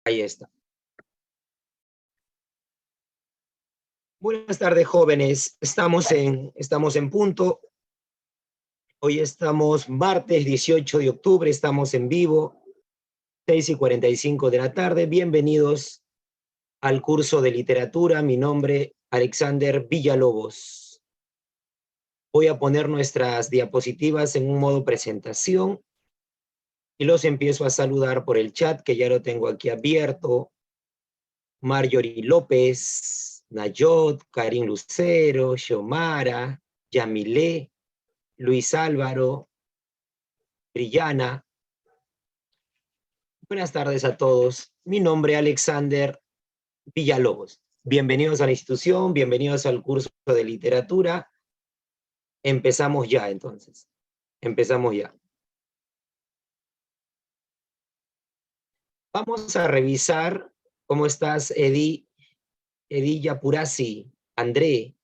Ahí está. Buenas tardes, jóvenes. Estamos en punto. Hoy estamos martes 18 de octubre, estamos en vivo, 6:45 de la tarde. Bienvenidos al curso de literatura. Mi nombre, Alexander Villalobos. Voy a poner nuestras diapositivas en un modo presentación y los empiezo a saludar por el chat, que ya lo tengo aquí abierto. Marjorie López, Nayot, Karim Lucero, Xiomara, Yamilé, Luis Álvaro, Brillana. Buenas tardes a todos. Mi nombre es Alexander Villalobos. Bienvenidos a la institución, bienvenidos al curso de literatura. Empezamos ya, entonces. Empezamos ya. Vamos a revisar cómo estás, Edi Yapurasi, André,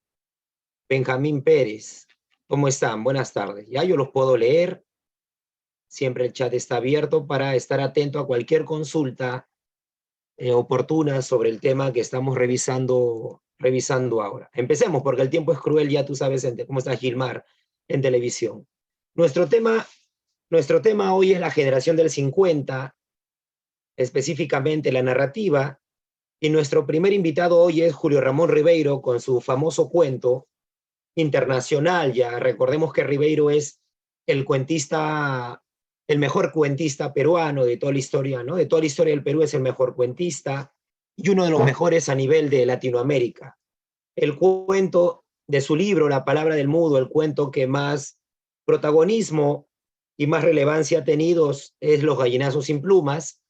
Benjamín Pérez. ¿Cómo están? Buenas tardes. Ya yo los puedo leer. Siempre el chat está abierto para estar atento a cualquier consulta oportuna sobre el tema que estamos revisando ahora. Empecemos, porque el tiempo es cruel, ya tú sabes cómo está Gilmar en televisión. Nuestro tema hoy es la generación del 50, específicamente la narrativa, y nuestro primer invitado hoy es Julio Ramón Ribeiro con su famoso cuento internacional. Ya recordemos que Ribeiro es el mejor cuentista peruano de toda la historia, ¿no? De toda la historia del Perú es el mejor cuentista y uno de los mejores a nivel de Latinoamérica. El cuento de su libro, La palabra del mudo, el cuento que más protagonismo y más relevancia ha tenido es Los gallinazos sin plumas.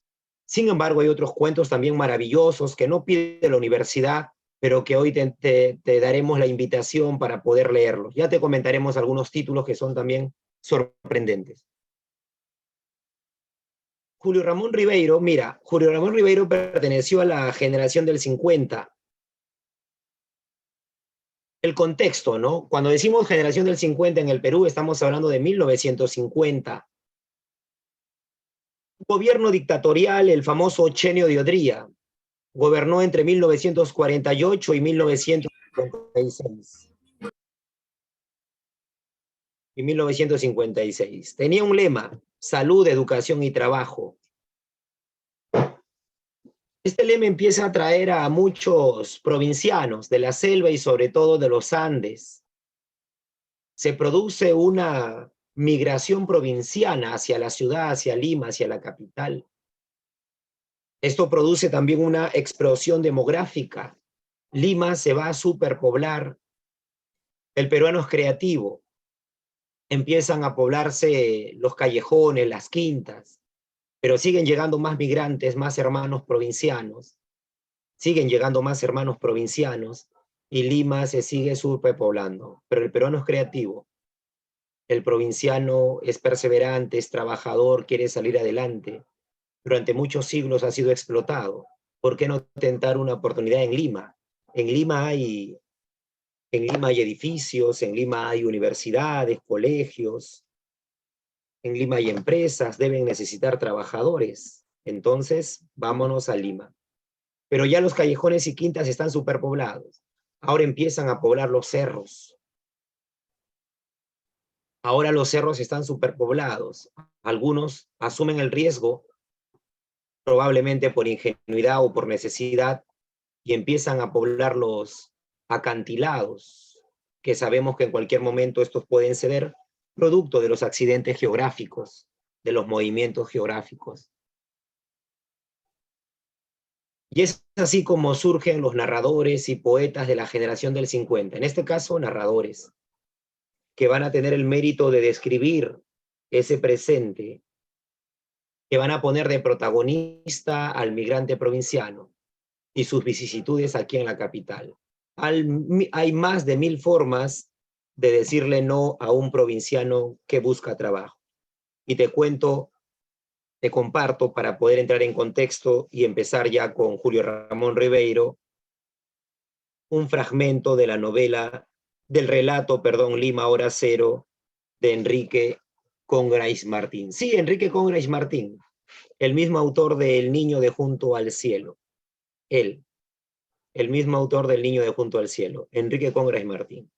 Sin embargo, hay otros cuentos también maravillosos que no pide la universidad, pero que hoy te daremos la invitación para poder leerlos. Ya te comentaremos algunos títulos que son también sorprendentes. Julio Ramón Ribeiro, mira, Julio Ramón Ribeiro perteneció a la generación del 50. El contexto, ¿no? Cuando decimos generación del 50 en el Perú, estamos hablando de 1950. Gobierno dictatorial, el famoso Chenio de Odría. Gobernó entre 1948 y 1956. Y 1956. Tenía un lema: salud, educación y trabajo. Este lema empieza a atraer a muchos provincianos de la selva y sobre todo de los Andes. Se produce una migración provinciana hacia la ciudad, hacia Lima, hacia la capital. Esto produce también una explosión demográfica. Lima se va a superpoblar. El peruano es creativo. Empiezan a poblarse los callejones, las quintas, pero siguen llegando más migrantes, más hermanos provincianos. Siguen llegando más hermanos provincianos y Lima se sigue superpoblando. Pero el peruano es creativo. El provinciano es perseverante, es trabajador, quiere salir adelante. Durante muchos siglos ha sido explotado. ¿Por qué no tentar una oportunidad en Lima? En Lima hay edificios, en Lima hay universidades, colegios, en Lima hay empresas, deben necesitar trabajadores. Entonces, vámonos a Lima. Pero ya los callejones y quintas están superpoblados. Ahora empiezan a poblar los cerros. Ahora los cerros están superpoblados. Algunos asumen el riesgo, probablemente por ingenuidad o por necesidad, y empiezan a poblar los acantilados, que sabemos que en cualquier momento estos pueden ceder, producto de los accidentes geográficos, de los movimientos geográficos. Y es así como surgen los narradores y poetas de la generación del 50, en este caso narradores, que van a tener el mérito de describir ese presente, que van a poner de protagonista al migrante provinciano y sus vicisitudes aquí en la capital. Hay más de 1000 formas de decirle no a un provinciano que busca trabajo. Y te comparto para poder entrar en contexto y empezar ya con Julio Ramón Ribeiro, un fragmento de la novela, del relato, Lima Hora Cero, de Enrique Congrais Martín. Sí, Enrique Congrais Martín. el mismo autor de El niño de junto al cielo. Él, el mismo autor del Niño de junto al cielo, Enrique Congras Martín.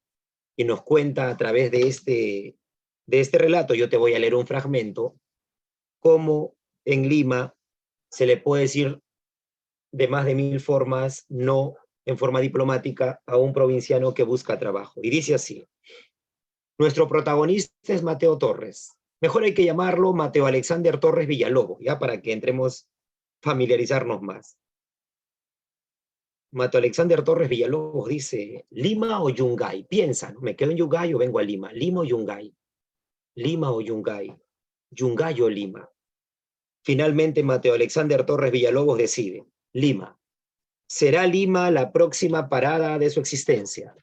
Y nos cuenta a través de este relato, yo te voy a leer un fragmento, cómo en Lima se le puede decir de más de 1000 formas, no en forma diplomática, a un provinciano que busca trabajo. Y dice así: nuestro protagonista es Mateo Torres. Mejor hay que llamarlo Mateo Alexander Torres Villalobos, ya para que entremos familiarizarnos más. Mateo Alexander Torres Villalobos dice: ¿Lima o Yungay? Piensa, ¿no? ¿Me quedo en Yungay o vengo a Lima? ¿Lima o Yungay? ¿Lima o Yungay? ¿Yungay o Lima? Finalmente, Mateo Alexander Torres Villalobos decide: Lima. ¿Será Lima la próxima parada de su existencia?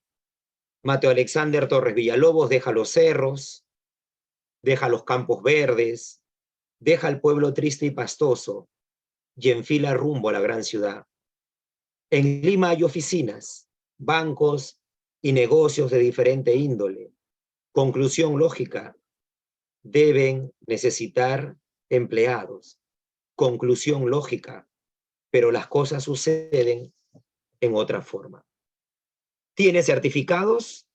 Mateo Alexander Torres Villalobos deja los cerros, deja los campos verdes, deja el pueblo triste y pastoso y enfila rumbo a la gran ciudad. En Lima hay oficinas, bancos y negocios de diferente índole. Conclusión lógica: deben necesitar empleados. Conclusión lógica, pero las cosas suceden en otra forma. ¿Tiene certificados?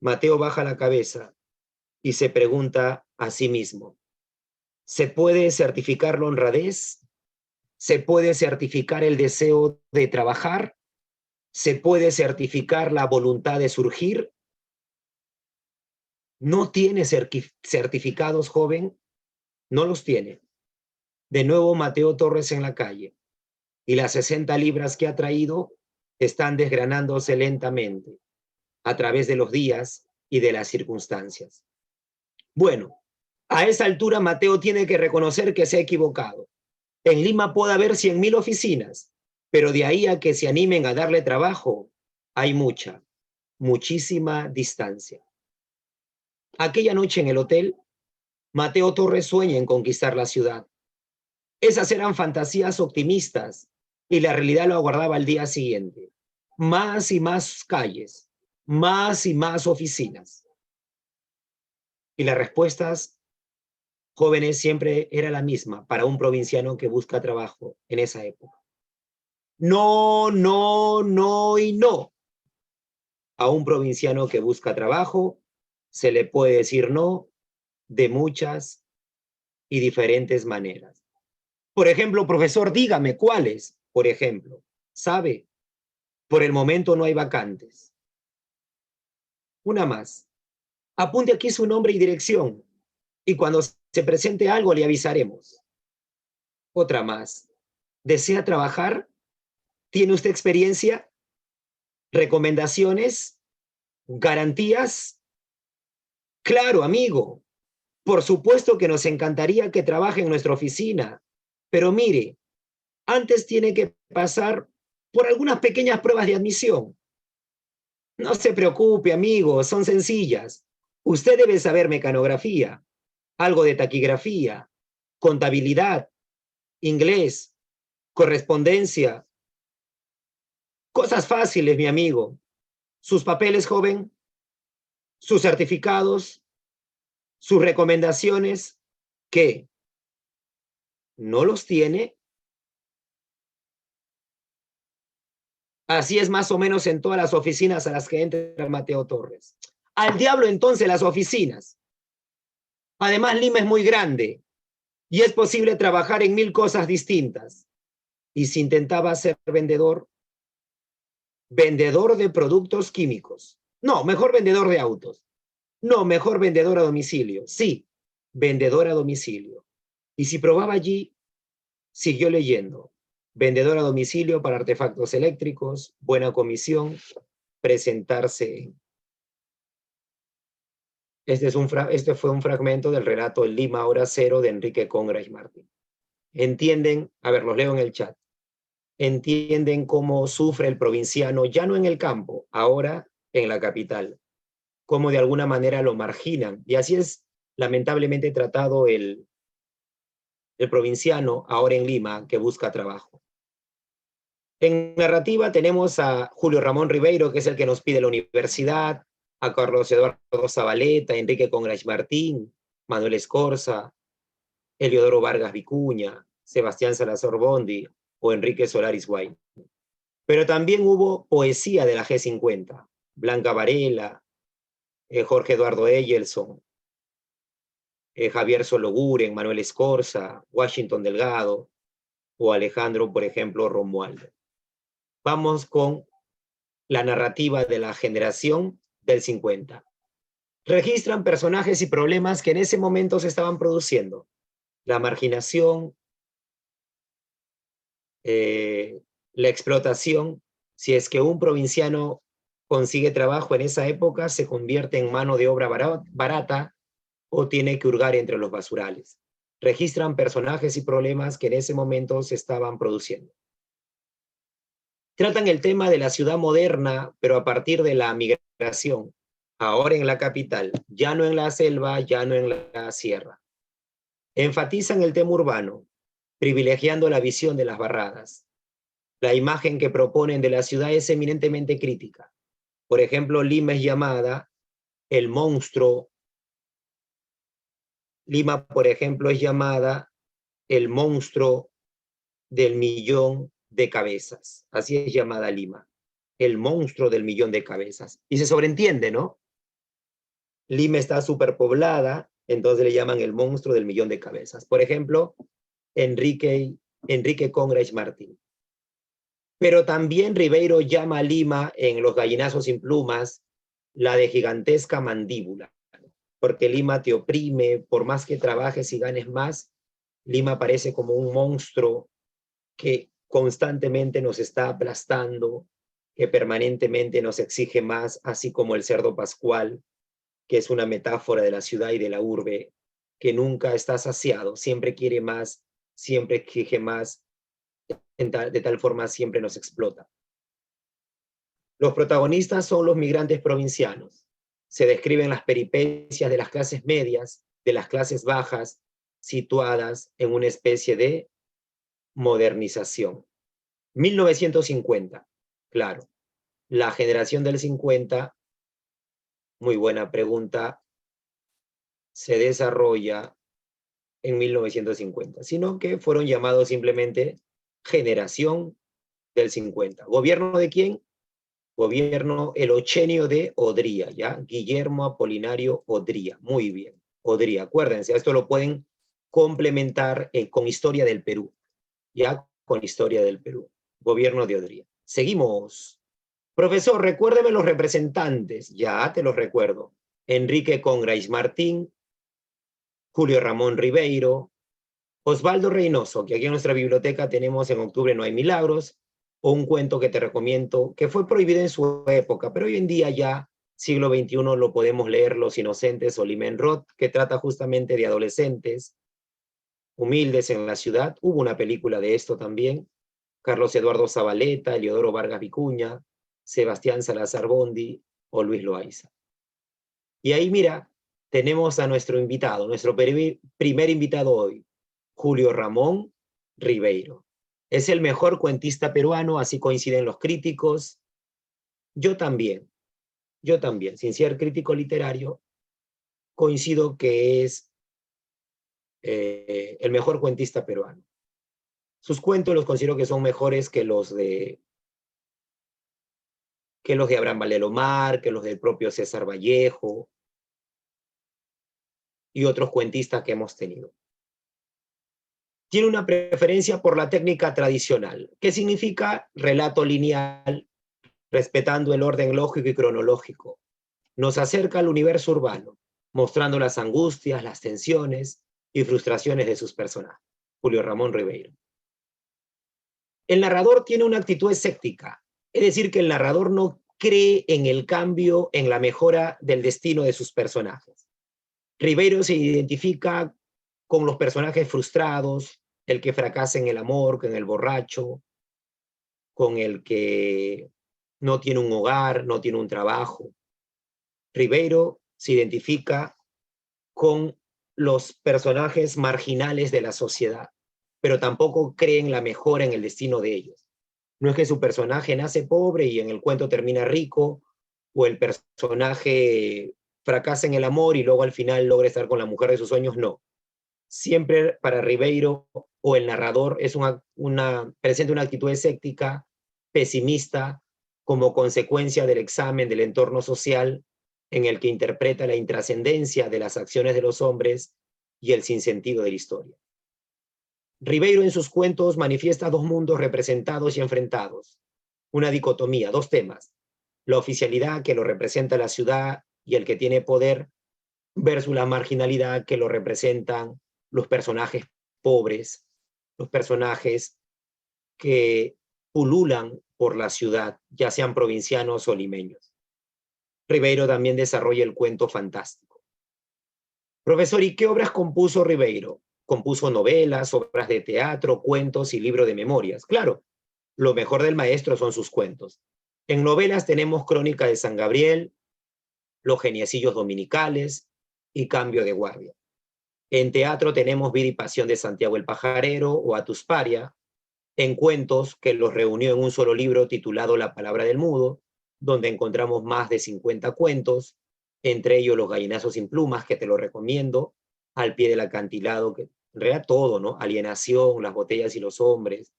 Mateo baja la cabeza y se pregunta a sí mismo: ¿se puede certificar la honradez? ¿Se puede certificar el deseo de trabajar? ¿Se puede certificar la voluntad de surgir? ¿No tiene certificados, joven? No los tiene. De nuevo Mateo Torres en la calle, y las 60 libras que ha traído están desgranándose lentamente a través de los días y de las circunstancias. Bueno, a esa altura Mateo tiene que reconocer que se ha equivocado. En Lima puede haber 100,000 oficinas, pero de ahí a que se animen a darle trabajo, hay muchísima distancia. Aquella noche en el hotel, Mateo Torres sueña en conquistar la ciudad. Esas eran fantasías optimistas y la realidad lo aguardaba al día siguiente. Más y más calles, más y más oficinas. Y las respuestas, jóvenes, siempre era la misma para un provinciano que busca trabajo en esa época. No, no, no y no. A un provinciano que busca trabajo se le puede decir no de muchas y diferentes maneras. Por ejemplo, profesor, dígame cuáles. Por ejemplo, ¿sabe? Por el momento no hay vacantes. Una más. Apunte aquí su nombre y dirección y cuando se presente algo le avisaremos. Otra más. ¿Desea trabajar? ¿Tiene usted experiencia? ¿Recomendaciones? ¿Garantías? Claro, amigo. Por supuesto que nos encantaría que trabaje en nuestra oficina, pero mire, antes tiene que pasar por algunas pequeñas pruebas de admisión. No se preocupe, amigo, son sencillas. Usted debe saber mecanografía, algo de taquigrafía, contabilidad, inglés, correspondencia. Cosas fáciles, mi amigo. Sus papeles, joven, sus certificados, sus recomendaciones, ¿qué? ¿No los tiene? Así es más o menos en todas las oficinas a las que entra Mateo Torres. Al diablo entonces las oficinas. Además, Lima es muy grande y es posible trabajar en 1000 cosas distintas. Y si intentaba ser vendedor de productos químicos. No, mejor vendedor de autos. No, mejor vendedor a domicilio. Sí, vendedor a domicilio. Y si probaba allí, siguió leyendo. Vendedor a domicilio para artefactos eléctricos, buena comisión, presentarse. Este fue un fragmento del relato El Lima Hora Cero de Enrique Congras Martín. ¿Entienden? A ver, los leo en el chat. ¿Entienden cómo sufre el provinciano, ya no en el campo, ahora en la capital? Cómo de alguna manera lo marginan. Y así es lamentablemente tratado el provinciano ahora en Lima que busca trabajo. En narrativa tenemos a Julio Ramón Ribeiro, que es el que nos pide la universidad, a Carlos Eduardo Zabaleta, Enrique Congras Martín, Manuel Escorza, Eliodoro Vargas Vicuña, Sebastián Salazar Bondi o Enrique Solaris Guay. Pero también hubo poesía de la G50, Blanca Varela, Jorge Eduardo Eyelson, Javier Sologuren, Manuel Escorza, Washington Delgado o Alejandro, por ejemplo, Romualdo. Vamos con la narrativa de la generación del 50. Registran personajes y problemas que en ese momento se estaban produciendo. La marginación, la explotación. Si es que un provinciano consigue trabajo en esa época, se convierte en mano de obra barata o tiene que hurgar entre los basurales. Registran personajes y problemas que en ese momento se estaban produciendo. Tratan el tema de la ciudad moderna, pero a partir de la migración, ahora en la capital, ya no en la selva, ya no en la sierra. Enfatizan el tema urbano, privilegiando la visión de las barradas. La imagen que proponen de la ciudad es eminentemente crítica. Por ejemplo, Lima es llamada el monstruo. Lima, por ejemplo, es llamada el monstruo del millón de cabezas. Así es llamada Lima, el monstruo del millón de cabezas. Y se sobreentiende, ¿no? Lima está superpoblada, entonces le llaman el monstruo del millón de cabezas. Por ejemplo, Enrique Congrach Martín. Pero también Ribeiro llama a Lima en Los gallinazos sin plumas la de gigantesca mandíbula, porque Lima te oprime, por más que trabajes y ganes más, Lima parece como un monstruo que constantemente nos está aplastando, que permanentemente nos exige más, así como el cerdo pascual, que es una metáfora de la ciudad y de la urbe, que nunca está saciado, siempre quiere más, siempre exige más, de tal forma siempre nos explota. Los protagonistas son los migrantes provincianos. Se describen las peripecias de las clases medias, de las clases bajas, situadas en una especie de modernización. 1950, claro. La generación del 50, muy buena pregunta, se desarrolla en 1950, sino que fueron llamados simplemente generación del 50. ¿Gobierno de quién? Gobierno el ochenio de Odría, ¿ya? Guillermo Apolinario Odría, muy bien, Odría, acuérdense, esto lo pueden complementar con Historia del Perú, ¿ya? Con Historia del Perú, Gobierno de Odría. Seguimos. Profesor, recuérdeme los representantes, ya te los recuerdo. Enrique Congrach Martín, Julio Ramón Ribeiro, Osvaldo Reynoso, que aquí en nuestra biblioteca tenemos En octubre no hay milagros, o un cuento que te recomiendo, que fue prohibido en su época, pero hoy en día ya, siglo XXI, lo podemos leer, Los Inocentes o Limen Roth, que trata justamente de adolescentes humildes en la ciudad. Hubo una película de esto también. Carlos Eduardo Zabaleta, Eliodoro Vargas Vicuña, Sebastián Salazar Bondi o Luis Loaiza. Y ahí, mira, tenemos a nuestro invitado, nuestro primer invitado hoy, Julio Ramón Ribeiro. Es el mejor cuentista peruano, así coinciden los críticos. Yo también, sin ser crítico literario, coincido que es el mejor cuentista peruano. Sus cuentos los considero que son mejores que los de Abraham Valdelomar, que los del propio César Vallejo y otros cuentistas que hemos tenido. Tiene una preferencia por la técnica tradicional, que significa relato lineal, respetando el orden lógico y cronológico. Nos acerca al universo urbano, mostrando las angustias, las tensiones y frustraciones de sus personajes. Julio Ramón Ribeiro. El narrador tiene una actitud escéptica, es decir, que el narrador no cree en el cambio, en la mejora del destino de sus personajes. Ribeiro se identifica con los personajes frustrados, el que fracasa en el amor, con el borracho, con el que no tiene un hogar, no tiene un trabajo. Ribeiro se identifica con los personajes marginales de la sociedad, pero tampoco cree en la mejora en el destino de ellos. No es que su personaje nace pobre y en el cuento termina rico, o el personaje fracasa en el amor y luego al final logra estar con la mujer de sus sueños, no. Siempre para Ribeiro o el narrador es presenta una actitud escéptica, pesimista, como consecuencia del examen del entorno social en el que interpreta la intrascendencia de las acciones de los hombres y el sinsentido de la historia. Ribeiro en sus cuentos manifiesta dos mundos representados y enfrentados, una dicotomía, dos temas, la oficialidad que lo representa la ciudad y el que tiene poder versus la marginalidad que lo representan los personajes pobres, los personajes que pululan por la ciudad, ya sean provincianos o limeños. Ribeiro también desarrolla el cuento fantástico. Profesor, ¿y qué obras compuso Ribeiro? Compuso novelas, obras de teatro, cuentos y libros de memorias. Claro, lo mejor del maestro son sus cuentos. En novelas tenemos Crónica de San Gabriel, Los Geniecillos Dominicales y Cambio de Guardia. En teatro tenemos Vida y Pasión de Santiago el Pajarero o Atusparia. En cuentos, que los reunió en un solo libro titulado La Palabra del Mudo, donde encontramos más de 50 cuentos, entre ellos Los Gallinazos sin Plumas, que te lo recomiendo, Al pie del acantilado, que en realidad todo, ¿no? Alienación, Las botellas y los hombres,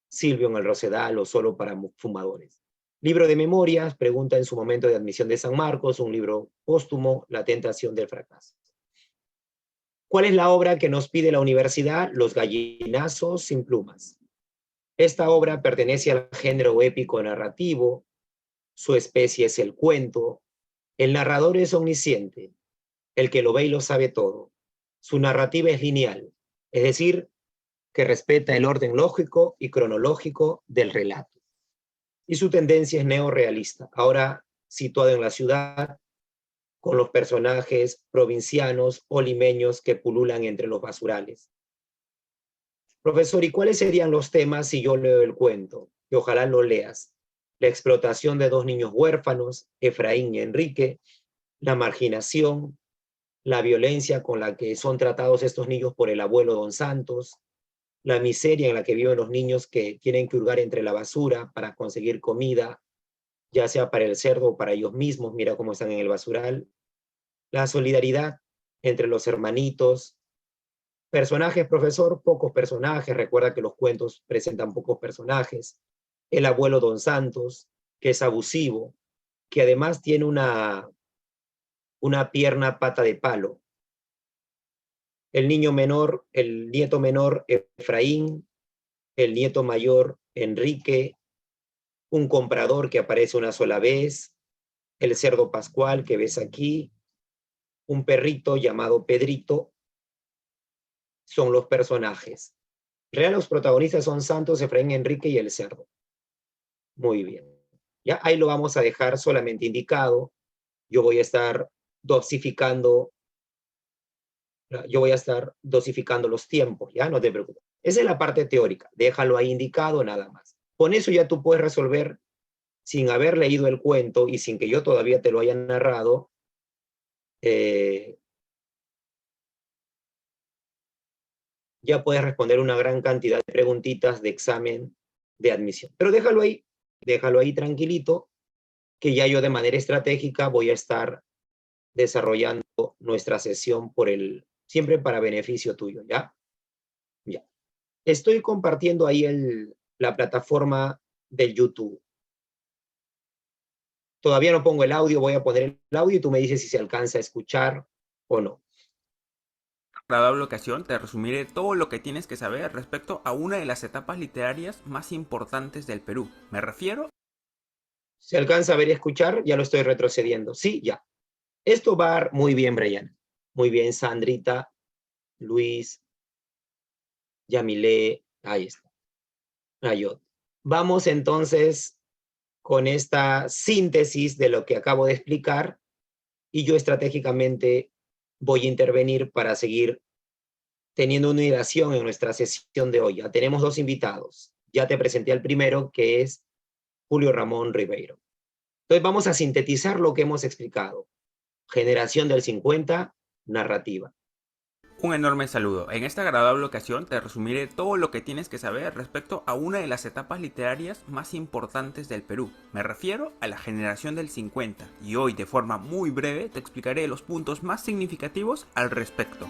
Silvio en el Rosedal o Solo para fumadores. Libro de memorias, Pregunta en su momento de admisión de San Marcos, un libro póstumo, La tentación del fracaso. ¿Cuál es la obra que nos pide la universidad? Los Gallinazos sin Plumas. Esta obra pertenece al género épico narrativo, su especie es el cuento, el narrador es omnisciente, el que lo ve y lo sabe todo. Su narrativa es lineal, es decir, que respeta el orden lógico y cronológico del relato. Y su tendencia es neorrealista, ahora situado en la ciudad, con los personajes provincianos o limeños que pululan entre los basurales. Profesor, ¿y cuáles serían los temas si yo leo el cuento? Que ojalá lo leas. La explotación de dos niños huérfanos, Efraín y Enrique, la marginación, la violencia con la que son tratados estos niños por el abuelo Don Santos, la miseria en la que viven los niños que tienen que hurgar entre la basura para conseguir comida, ya sea para el cerdo o para ellos mismos, mira cómo están en el basural, la solidaridad entre los hermanitos. Personajes, profesor, pocos personajes, recuerda que los cuentos presentan pocos personajes. El abuelo Don Santos, que es abusivo, que además tiene una pierna pata de palo. El niño menor, el nieto menor, Efraín, el nieto mayor, Enrique, un comprador que aparece una sola vez, el cerdo Pascual que ves aquí, un perrito llamado Pedrito, son los personajes. Real, los protagonistas son Santos, Efraín, Enrique y el cerdo. Muy bien. Ya ahí lo vamos a dejar solamente indicado. Yo voy a estar dosificando los tiempos, ya no te preocupes. Esa es la parte teórica, déjalo ahí indicado nada más. Con eso ya tú puedes resolver, sin haber leído el cuento y sin que yo todavía te lo haya narrado, ya puedes responder una gran cantidad de preguntitas de examen de admisión. Pero déjalo ahí tranquilito, que ya yo de manera estratégica voy a estar desarrollando nuestra sesión siempre para beneficio tuyo, ¿ya? Ya. Estoy compartiendo ahí la plataforma del YouTube. Todavía no pongo el audio, voy a poner el audio y tú me dices si se alcanza a escuchar o no. Agradable ocasión te resumiré todo lo que tienes que saber respecto a una de las etapas literarias más importantes del Perú. Me refiero... ¿Se alcanza a ver y escuchar? Ya lo estoy retrocediendo. Sí, ya. Esto va muy bien, Brian. Muy bien, Sandrita, Luis, Yamile, ahí está. Ayot. Vamos entonces con esta síntesis de lo que acabo de explicar y yo estratégicamente voy a intervenir para seguir teniendo una hilación en nuestra sesión de hoy. Ya tenemos dos invitados. Ya te presenté al primero, que es Julio Ramón Ribeiro. Entonces vamos a sintetizar lo que hemos explicado. Generación del 50, narrativa. Un enorme saludo. En esta agradable ocasión te resumiré todo lo que tienes que saber respecto a una de las etapas literarias más importantes del Perú. Me refiero a la generación del 50 y hoy de forma muy breve te explicaré los puntos más significativos al respecto.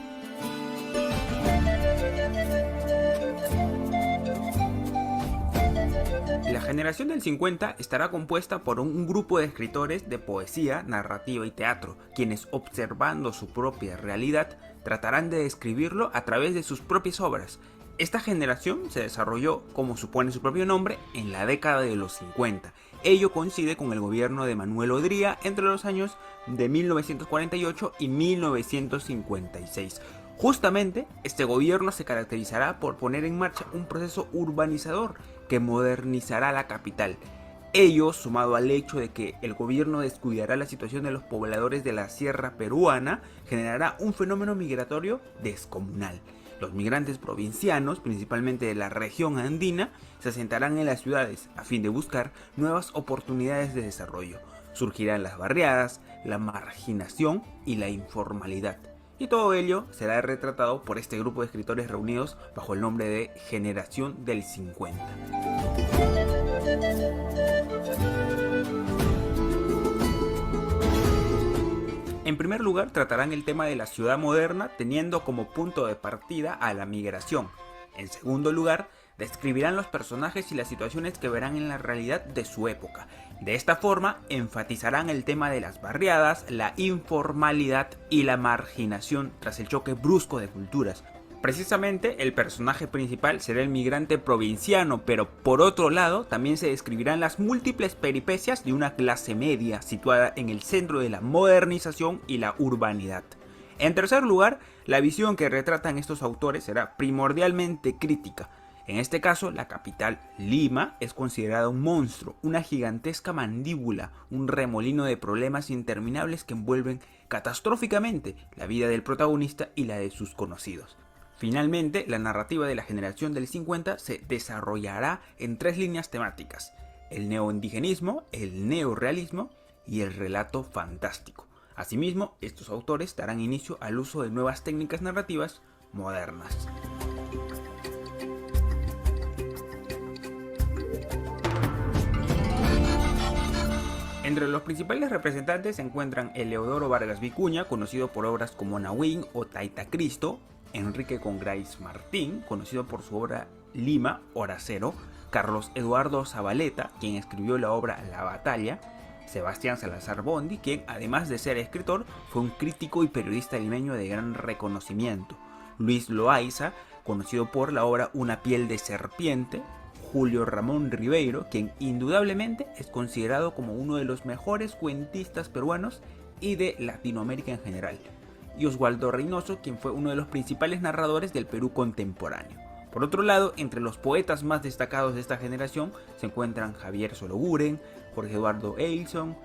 La generación del 50 estará compuesta por un grupo de escritores de poesía, narrativa y teatro, quienes observando su propia realidad tratarán de describirlo a través de sus propias obras. Esta generación se desarrolló, como supone su propio nombre, en la década de los 50. Ello coincide con el gobierno de Manuel Odría entre los años de 1948 y 1956. Justamente, este gobierno se caracterizará por poner en marcha un proceso urbanizador que modernizará la capital. Ello, sumado al hecho de que el gobierno descuidará la situación de los pobladores de la sierra peruana, generará un fenómeno migratorio descomunal. Los migrantes provincianos, principalmente de la región andina, se asentarán en las ciudades a fin de buscar nuevas oportunidades de desarrollo. Surgirán las barriadas, la marginación y la informalidad. Y todo ello será retratado por este grupo de escritores reunidos bajo el nombre de Generación del 50. En primer lugar, tratarán el tema de la ciudad moderna teniendo como punto de partida a la migración. En segundo lugar, describirán los personajes y las situaciones que verán en la realidad de su época. De esta forma, enfatizarán el tema de las barriadas, la informalidad y la marginación tras el choque brusco de culturas. Precisamente, el personaje principal será el migrante provinciano, pero por otro lado, también se describirán las múltiples peripecias de una clase media situada en el centro de la modernización y la urbanidad. En tercer lugar, la visión que retratan estos autores será primordialmente crítica. En este caso, la capital, Lima, es considerada un monstruo, una gigantesca mandíbula, un remolino de problemas interminables que envuelven catastróficamente la vida del protagonista y la de sus conocidos. Finalmente, la narrativa de la generación del 50 se desarrollará en tres líneas temáticas: el neoindigenismo, el neorrealismo y el relato fantástico. Asimismo, estos autores darán inicio al uso de nuevas técnicas narrativas modernas. Entre los principales representantes se encuentran Eleodoro Vargas Vicuña, conocido por obras como Nahuín o Taita Cristo; Enrique Congraís Martín, conocido por su obra Lima, Hora Cero; Carlos Eduardo Zabaleta, quien escribió la obra La Batalla; Sebastián Salazar Bondy, quien además de ser escritor, fue un crítico y periodista limeño de gran reconocimiento; Luis Loaiza, conocido por la obra Una piel de serpiente; Julio Ramón Ribeiro, quien indudablemente es considerado como uno de los mejores cuentistas peruanos y de Latinoamérica en general; y Oswaldo Reynoso, quien fue uno de los principales narradores del Perú contemporáneo. Por otro lado, entre los poetas más destacados de esta generación se encuentran Javier Sologuren, Jorge Eduardo Eilson,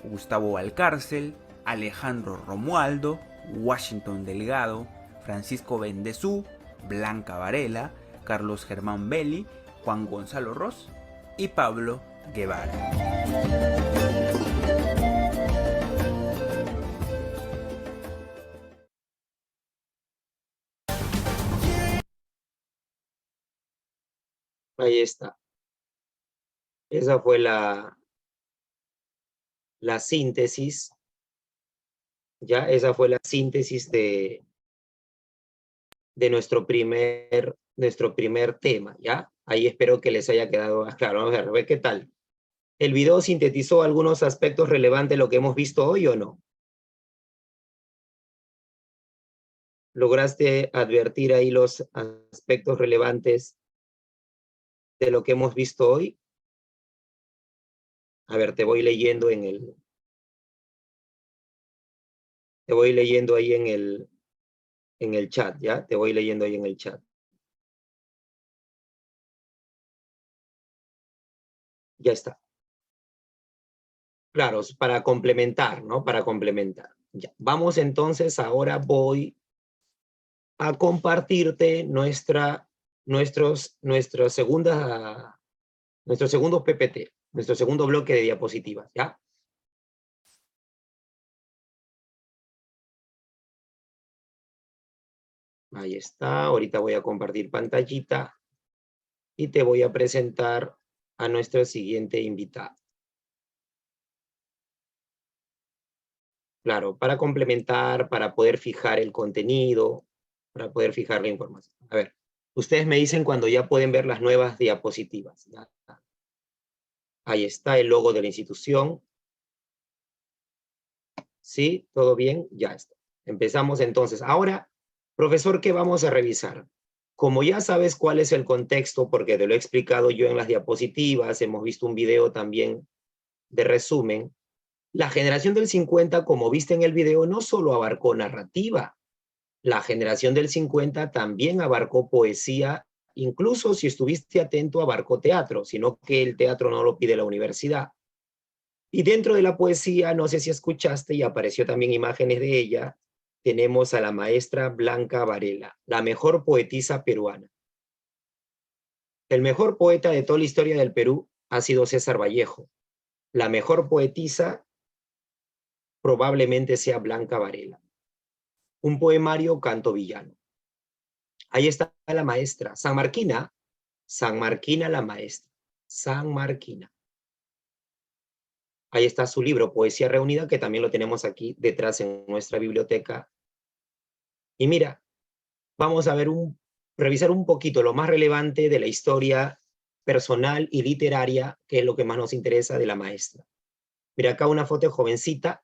Gustavo Valcárcel, Alejandro Romualdo, Washington Delgado, Francisco Bendezú, Blanca Varela, Carlos Germán Belli, Juan Gonzalo Ross y Pablo Guevara. Ahí está. Esa fue la síntesis, ¿ya? Esa fue la síntesis de nuestro primer tema, ¿ya? Ahí espero que les haya quedado más claro. Vamos a ver qué tal. ¿El video sintetizó algunos aspectos relevantes de lo que hemos visto hoy o no? ¿Lograste advertir ahí los aspectos relevantes de lo que hemos visto hoy? A ver, te voy leyendo ahí en el chat, ¿ya? Te voy leyendo ahí en el chat. Ya está. Claro, para complementar, ¿no? Para complementar. Ya. Vamos entonces, ahora voy a compartirte nuestro segundo PPT, nuestro segundo bloque de diapositivas, ¿ya? Ahí está, ahorita voy a compartir pantallita y te voy a presentar a nuestro siguiente invitado. Claro, para complementar, para poder fijar el contenido, para poder fijar la información. A ver, ustedes me dicen cuando ya pueden ver las nuevas diapositivas, ¿ya? Ahí está el logo de la institución. ¿Sí? ¿Todo bien? Ya está. Empezamos entonces. Ahora, profesor, ¿qué vamos a revisar? Como ya sabes cuál es el contexto, porque te lo he explicado yo en las diapositivas, hemos visto un video también de resumen, la generación del 50, como viste en el video, no solo abarcó narrativa, la generación del 50 también abarcó poesía, incluso si estuviste atento, abarcó teatro, sino que el teatro no lo pide la universidad. Y dentro de la poesía, no sé si escuchaste y apareció también imágenes de ella, tenemos a la maestra Blanca Varela, la mejor poetisa peruana. El mejor poeta de toda la historia del Perú ha sido César Vallejo. La mejor poetisa probablemente sea Blanca Varela. Un poemario canto villano. Ahí está la maestra, San Marquina la maestra, San Marquina. Ahí está su libro, Poesía Reunida, que también lo tenemos aquí detrás en nuestra biblioteca. Y mira, vamos a ver revisar un poquito lo más relevante de la historia personal y literaria, que es lo que más nos interesa de la maestra. Mira acá una foto de jovencita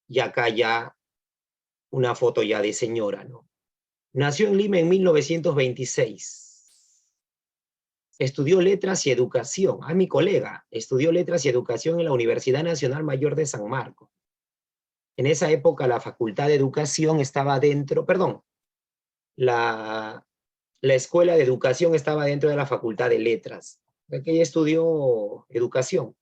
y acá ya una foto ya de señora, ¿no? Nació en Lima en 1926. Estudió letras y educación. Mi colega estudió letras y educación en la Universidad Nacional Mayor de San Marcos. En esa época la Facultad de Educación estaba dentro, perdón, la Escuela de Educación estaba dentro de la Facultad de Letras. Aquí ella estudió educación.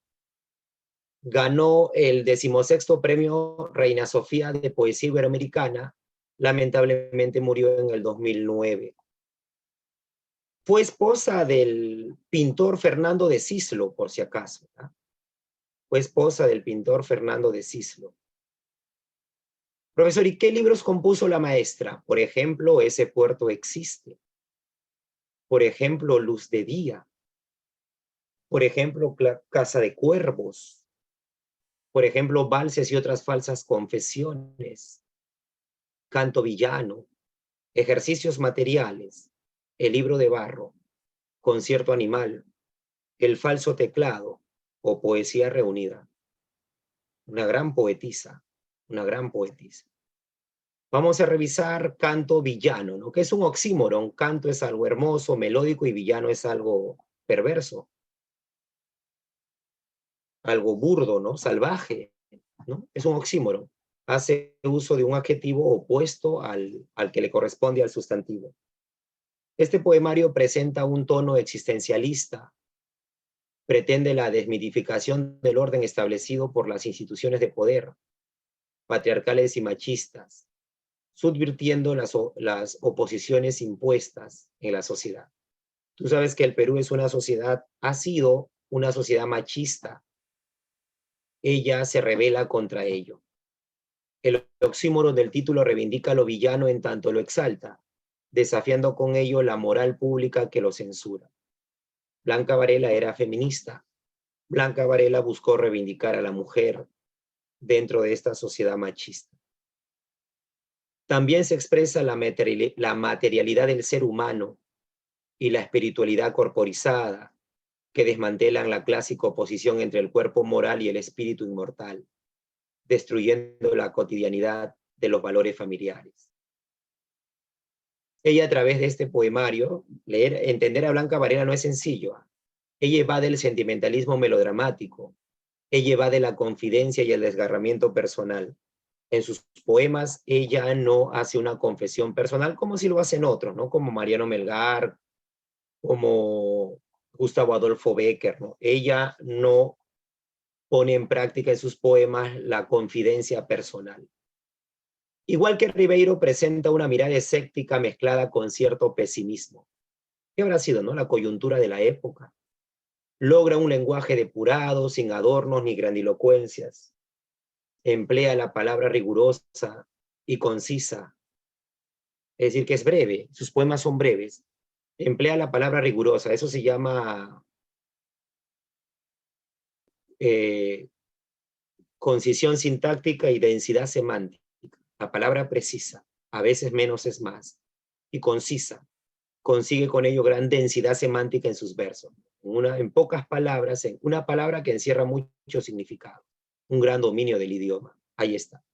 Ganó el 16º premio Reina Sofía de Poesía Iberoamericana. Lamentablemente murió en el 2009. Fue esposa del pintor Fernando de Cislo, por si acaso, ¿no? Fue esposa del pintor Fernando de Cislo. Profesor, ¿y qué libros compuso la maestra? Por ejemplo, Ese puerto existe. Por ejemplo, Luz de día. Por ejemplo, Casa de Cuervos. Por ejemplo, Valses y otras falsas confesiones. Canto villano. Ejercicios materiales. El libro de barro. Concierto animal. El falso teclado o poesía reunida. Una gran poetisa, una gran poetisa. Vamos a revisar canto villano, ¿no? Que es un oxímoron. Canto es algo hermoso, melódico, y villano es algo perverso, algo burdo, ¿no? Salvaje, ¿no? Es un oxímoron. Hace uso de un adjetivo opuesto al que le corresponde al sustantivo. Este poemario presenta un tono existencialista, pretende la desmitificación del orden establecido por las instituciones de poder, patriarcales y machistas, subvirtiendo las oposiciones impuestas en la sociedad. Tú sabes que el Perú es una sociedad, ha sido una sociedad machista. Ella se rebela contra ello. El oxímoron del título reivindica lo villano en tanto lo exalta, desafiando con ello la moral pública que lo censura. Blanca Varela era feminista. Blanca Varela buscó reivindicar a la mujer dentro de esta sociedad machista. También se expresa la materialidad del ser humano y la espiritualidad corporizada, que desmantelan la clásica oposición entre el cuerpo moral y el espíritu inmortal, destruyendo la cotidianidad de los valores familiares. Ella, a través de este poemario, entender a Blanca Varela no es sencillo. Ella va del sentimentalismo melodramático, ella va de la confidencia y el desgarramiento personal. En sus poemas, ella no hace una confesión personal como si lo hacen otros, ¿no? Como Mariano Melgar, como Gustavo Adolfo Bécquer, ¿no? Ella no pone en práctica en sus poemas la confidencia personal. Igual que Ribeiro presenta una mirada escéptica mezclada con cierto pesimismo. ¿Qué habrá sido, no? La coyuntura de la época. Logra un lenguaje depurado, sin adornos ni grandilocuencias. Emplea la palabra rigurosa y concisa. Es decir, que es breve. Sus poemas son breves. Emplea la palabra rigurosa. Eso se llama concisión sintáctica y densidad semántica. La palabra precisa, a veces menos es más, y concisa, consigue con ello gran densidad semántica en sus versos. en pocas palabras, en una palabra que encierra mucho significado, un gran dominio del idioma. Ahí está.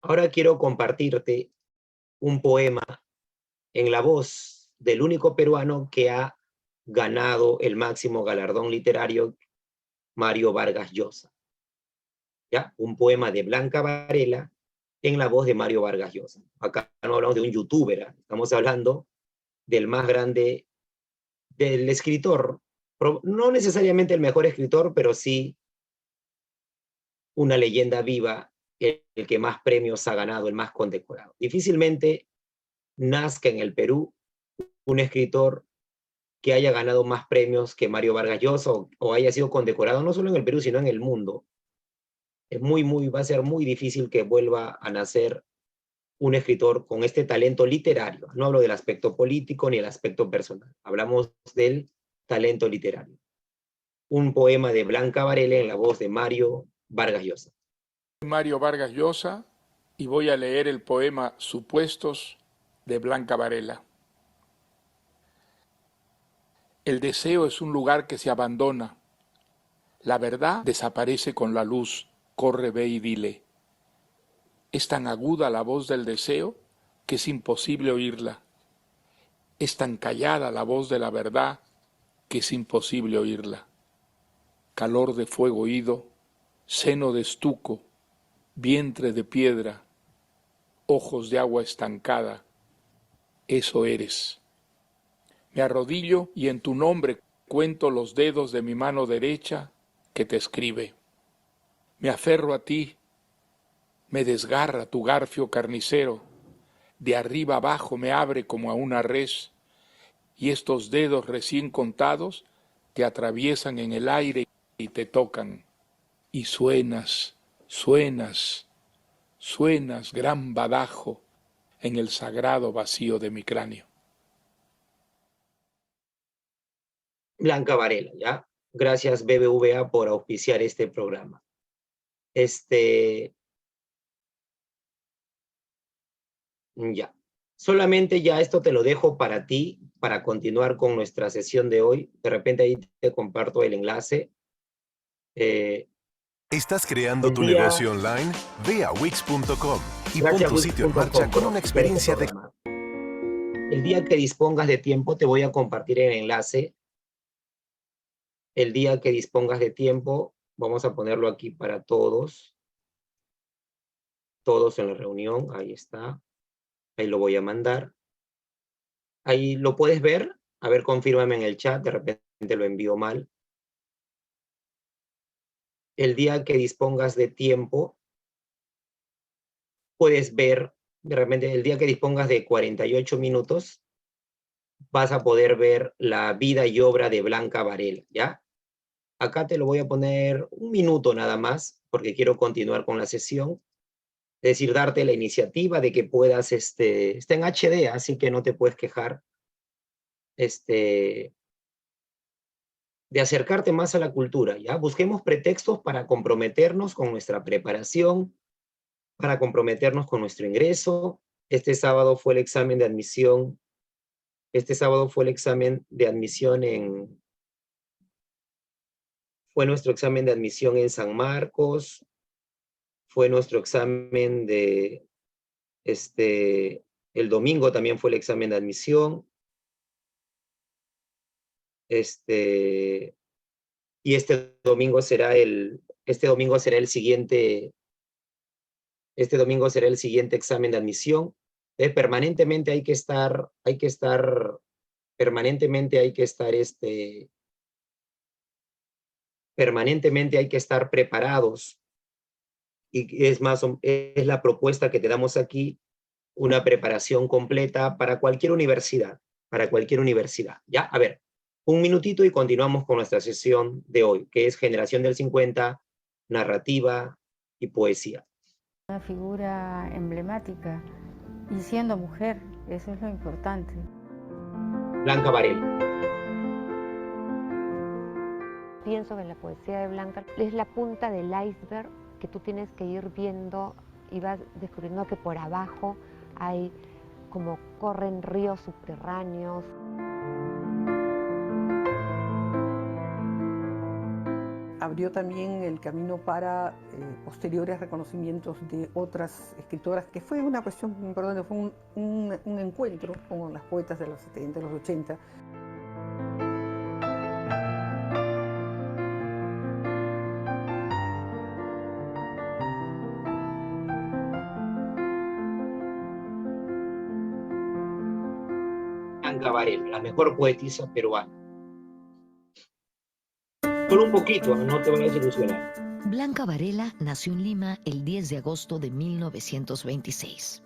Ahora quiero compartirte un poema en la voz del único peruano que ha ganado el máximo galardón literario, Mario Vargas Llosa. ¿Ya? Un poema de Blanca Varela en la voz de Mario Vargas Llosa. Acá no hablamos de un youtuber, ¿eh? Estamos hablando del más grande, del escritor, no necesariamente el mejor escritor, pero sí una leyenda viva, el que más premios ha ganado, el más condecorado. Difícilmente nazca en el Perú un escritor que haya ganado más premios que Mario Vargas Llosa o haya sido condecorado no solo en el Perú, sino en el mundo. Va a ser muy difícil que vuelva a nacer un escritor con este talento literario. No hablo del aspecto político ni el aspecto personal. Hablamos del talento literario. Un poema de Blanca Varela en la voz de Mario Vargas Llosa. Mario Vargas Llosa, y voy a leer el poema Supuestos de Blanca Varela. El deseo es un lugar que se abandona. La verdad desaparece con la luz. Corre, ve y dile. Es tan aguda la voz del deseo que es imposible oírla. Es tan callada la voz de la verdad que es imposible oírla. Calor de fuego ido, seno de estuco, vientre de piedra, ojos de agua estancada, eso eres. Me arrodillo y en tu nombre cuento los dedos de mi mano derecha que te escribe. Me aferro a ti, me desgarra tu garfio carnicero, de arriba abajo me abre como a una res, y estos dedos recién contados te atraviesan en el aire y te tocan, y suenas, suenas, suenas, gran badajo, en el sagrado vacío de mi cráneo. Blanca Varela, ¿ya? Gracias BBVA por auspiciar este programa. Ya. Solamente ya esto te lo dejo para ti, para continuar con nuestra sesión de hoy. De repente ahí te comparto el enlace. ¿Estás creando tu negocio online? Ve a Wix.com y pon tu sitio en marcha con una experiencia de... El día que dispongas de tiempo te voy a compartir el enlace. El día que dispongas de tiempo, vamos a ponerlo aquí para todos. Todos en la reunión, ahí está. Ahí lo voy a mandar. Ahí lo puedes ver. A ver, confírmame en el chat, de repente lo envío mal. El día que dispongas de tiempo, puedes ver, de repente, el día que dispongas de 48 minutos, vas a poder ver la vida y obra de Blanca Varela, ¿ya? Acá te lo voy a poner un minuto nada más, porque quiero continuar con la sesión. Es decir, darte la iniciativa de que puedas, está en HD, así que no te puedes quejar, de acercarte más a la cultura, ¿ya? Busquemos pretextos para comprometernos con nuestra preparación, para comprometernos con nuestro ingreso. Este sábado fue el examen de admisión fue nuestro examen de admisión en San Marcos, fue nuestro examen el domingo también fue el examen de admisión, y este domingo será el siguiente examen de admisión. Permanentemente hay que estar preparados, y es la propuesta que te damos aquí, una preparación completa para cualquier universidad, ¿ya? A ver, un minutito y continuamos con nuestra sesión de hoy, que es Generación del 50, narrativa y poesía. Una figura emblemática y siendo mujer, eso es lo importante. Blanca Varela. Pienso que la poesía de Blanca es la punta del iceberg que tú tienes que ir viendo y vas descubriendo que por abajo hay como corren ríos subterráneos. abrió también el camino para posteriores reconocimientos de otras escritoras, que fue una cuestión importante, fue un encuentro con las poetas de los 70, los 80. Blanca Varela, la mejor poetisa peruana. Solo un poquito, no te vayas a ilusionar. Blanca Varela nació en Lima el 10 de agosto de 1926.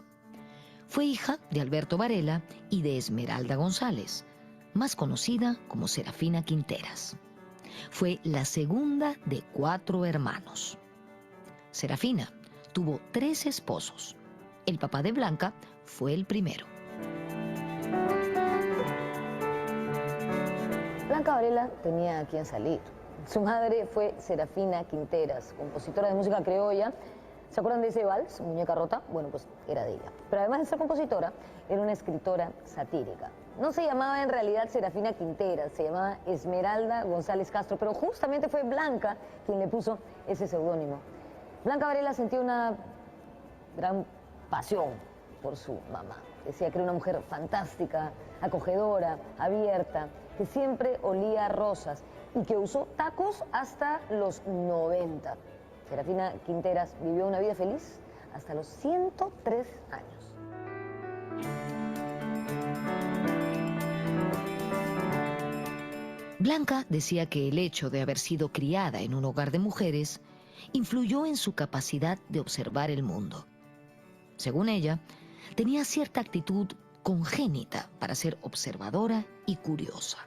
Fue hija de Alberto Varela y de Esmeralda González, más conocida como Serafina Quinteras. Fue la segunda de 4 hermanos. Serafina tuvo 3 esposos. El papá de Blanca fue el primero. Blanca Varela tenía a quien salir. Su madre fue Serafina Quinteras, compositora de música criolla. ¿Se acuerdan de ese vals, Muñeca Rota? Bueno, pues era de ella. Pero además de ser compositora, era una escritora satírica. No se llamaba en realidad Serafina Quinteras, se llamaba Esmeralda González Castro, pero justamente fue Blanca quien le puso ese seudónimo. Blanca Varela sentía una gran pasión por su mamá. Decía que era una mujer fantástica, acogedora, abierta, que siempre olía a rosas y que usó tacos hasta los 90. Serafina Quinteras vivió una vida feliz hasta los 103 años. Blanca decía que el hecho de haber sido criada en un hogar de mujeres influyó en su capacidad de observar el mundo. Según ella, tenía cierta actitud congénita para ser observadora y curiosa.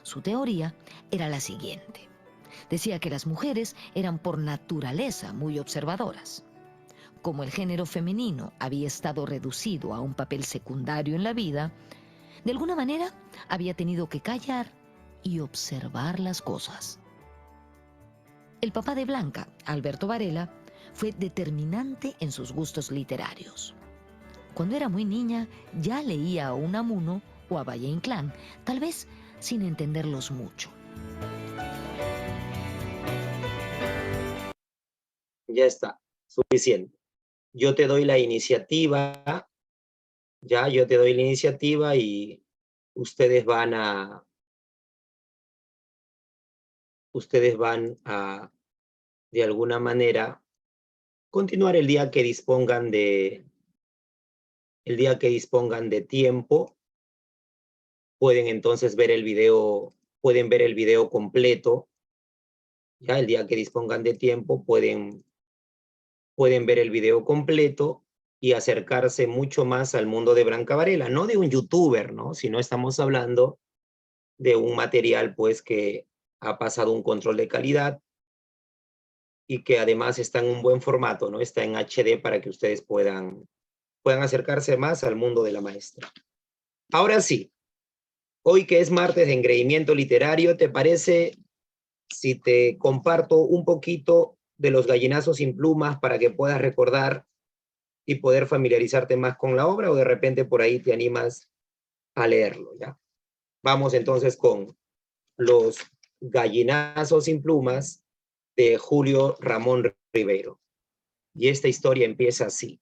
Su teoría era la siguiente. Decía que las mujeres eran por naturaleza muy observadoras. Como el género femenino había estado reducido a un papel secundario en la vida, de alguna manera había tenido que callar y observar las cosas. El papá de Blanca, Alberto Varela, fue determinante en sus gustos literarios. Cuando era muy niña ya leía a Unamuno o a Valle Inclán, tal vez sin entenderlos mucho. Ya está, suficiente. Yo te doy la iniciativa, yo te doy la iniciativa y ustedes van a, de alguna manera, continuar el día que dispongan de tiempo. Pueden entonces ver el video, pueden ver el video completo. Ya el día que dispongan de tiempo pueden ver el video completo y acercarse mucho más al mundo de Blanca Varela, no de un youtuber, ¿no? Sino estamos hablando de un material pues que ha pasado un control de calidad y que además está en un buen formato, ¿no? Está en HD para que ustedes puedan acercarse más al mundo de la maestra. Ahora sí, hoy que es martes de engreimiento literario, ¿te parece si te comparto un poquito de Los gallinazos sin plumas para que puedas recordar y poder familiarizarte más con la obra, o de repente por ahí te animas a leerlo, ¿ya? Vamos entonces con Los gallinazos sin plumas de Julio Ramón Ribeiro. Y esta historia empieza así.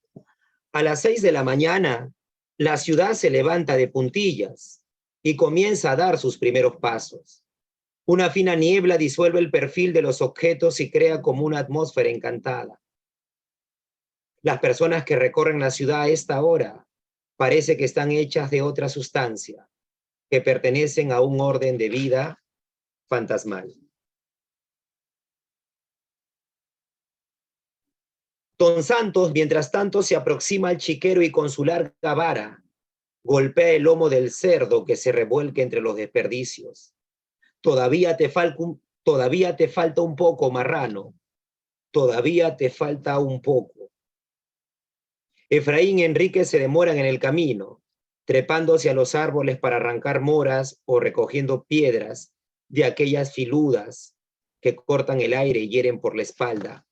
A las 6 de la mañana, la ciudad se levanta de puntillas y comienza a dar sus primeros pasos. Una fina niebla disuelve el perfil de los objetos y crea como una atmósfera encantada. Las personas que recorren la ciudad a esta hora parece que están hechas de otra sustancia, que pertenecen a un orden de vida fantasmal. Don Santos, mientras tanto, se aproxima al chiquero y con su larga vara golpea el lomo del cerdo que se revuelca entre los desperdicios. Todavía te falta un poco, marrano. Todavía te falta un poco. Efraín y Enrique se demoran en el camino, trepándose a los árboles para arrancar moras o recogiendo piedras de aquellas filudas que cortan el aire y hieren por la espalda.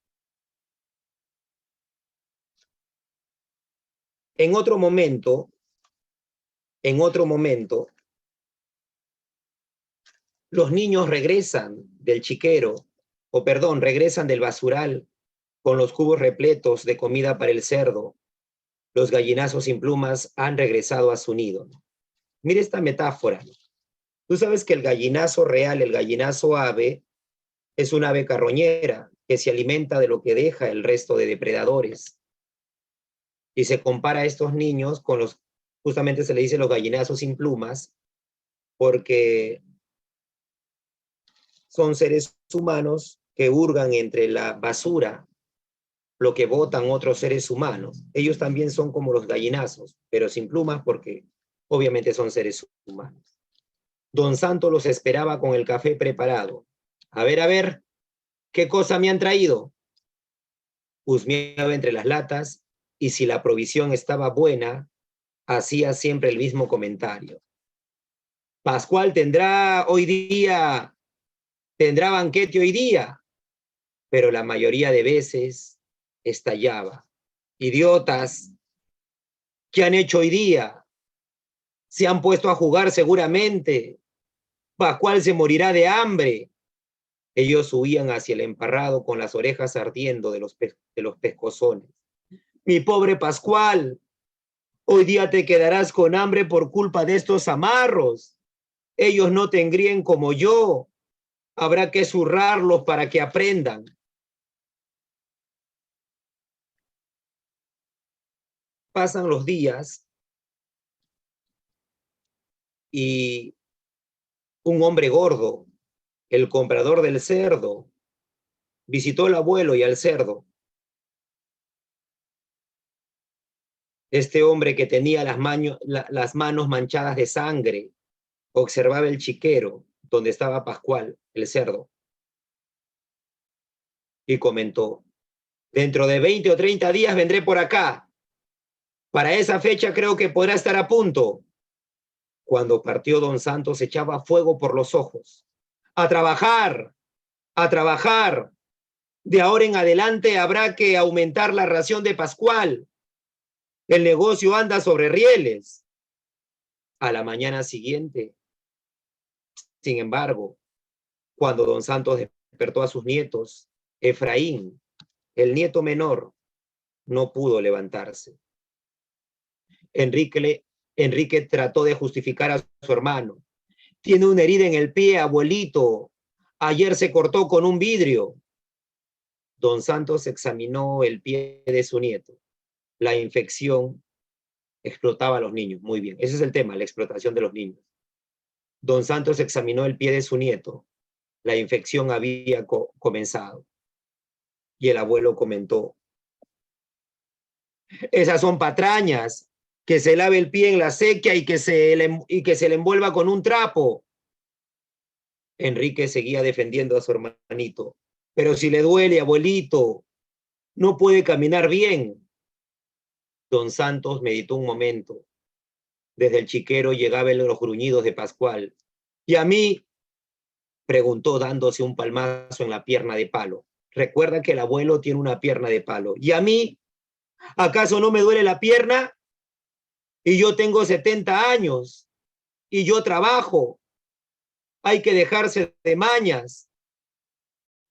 En otro momento, los niños regresan del chiquero regresan del basural con los cubos repletos de comida para el cerdo. Los gallinazos sin plumas han regresado a su nido. Mire esta metáfora. Tú sabes que el gallinazo real, el gallinazo ave, es una ave carroñera que se alimenta de lo que deja el resto de depredadores. Y se compara a estos niños con los, justamente se le dice los gallinazos sin plumas, porque son seres humanos que hurgan entre la basura lo que botan otros seres humanos. Ellos también son como los gallinazos, pero sin plumas porque obviamente son seres humanos. Don Santos los esperaba con el café preparado. A ver, ¿qué cosa me han traído? Husmeaba entre las latas y si la provisión estaba buena, hacía siempre el mismo comentario. Pascual tendrá banquete hoy día, pero la mayoría de veces estallaba. Idiotas, ¿qué han hecho hoy día? Se han puesto a jugar seguramente. Pascual se morirá de hambre. Ellos huían hacia el emparrado con las orejas ardiendo de los pescozones. Mi pobre Pascual, hoy día te quedarás con hambre por culpa de estos amarros. Ellos no te engríen como yo. Habrá que zurrarlos para que aprendan. Pasan los días y un hombre gordo, el comprador del cerdo, visitó al abuelo y al cerdo. Este hombre que tenía las manos manchadas de sangre observaba el chiquero donde estaba Pascual, el cerdo, y comentó: dentro de 20 o 30 días vendré por acá. Para esa fecha creo que podrá estar a punto. Cuando partió don Santos echaba fuego por los ojos. ¡A trabajar! ¡A trabajar! De ahora en adelante habrá que aumentar la ración de Pascual. El negocio anda sobre rieles. A la mañana siguiente, sin embargo, cuando don Santos despertó a sus nietos, Efraín, el nieto menor, no pudo levantarse. Enrique trató de justificar a su hermano. Tiene una herida en el pie, abuelito. Ayer se cortó con un vidrio. Don Santos examinó el pie de su nieto. La infección explotaba a los niños. Muy bien, ese es el tema, la explotación de los niños. Don Santos examinó el pie de su nieto. La infección había comenzado. Y el abuelo comentó: esas son patrañas. Que se lave el pie en la sequía y que se le envuelva con un trapo. Enrique seguía defendiendo a su hermanito. Pero si le duele, abuelito, no puede caminar bien. Don Santos meditó un momento. Desde el chiquero llegaban los gruñidos de Pascual. ¿Y a mí? Preguntó dándose un palmazo en la pierna de palo. Recuerda que el abuelo tiene una pierna de palo. ¿Y a mí? ¿Acaso no me duele la pierna? Y yo tengo 70 años. Y yo trabajo. Hay que dejarse de mañas.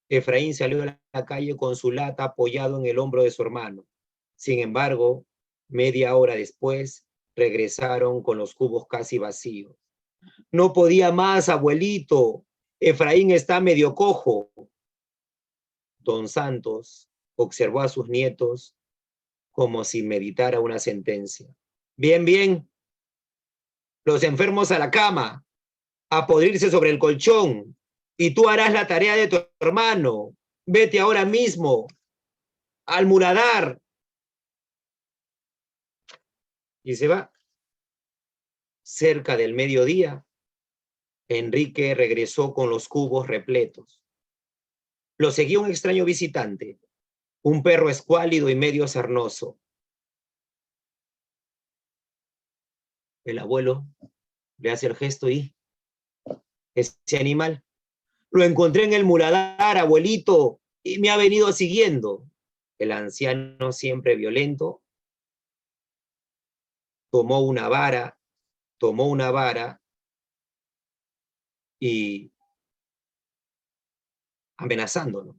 Efraín salió a la calle con su lata apoyado en el hombro de su hermano. Sin embargo, media hora después, regresaron con los cubos casi vacíos. No podía más, abuelito. Efraín está medio cojo. Don Santos observó a sus nietos como si meditara una sentencia. Bien, bien. Los enfermos a la cama, a podrirse sobre el colchón, y tú harás la tarea de tu hermano. Vete ahora mismo al muladar. Y se va. Cerca del mediodía, Enrique regresó con los cubos repletos. Lo seguía un extraño visitante, un perro escuálido y medio sarnoso. El abuelo le hace el gesto y ese animal lo encontré en el muladar, abuelito, y me ha venido siguiendo. El anciano, siempre violento, tomó una vara y amenazándolo.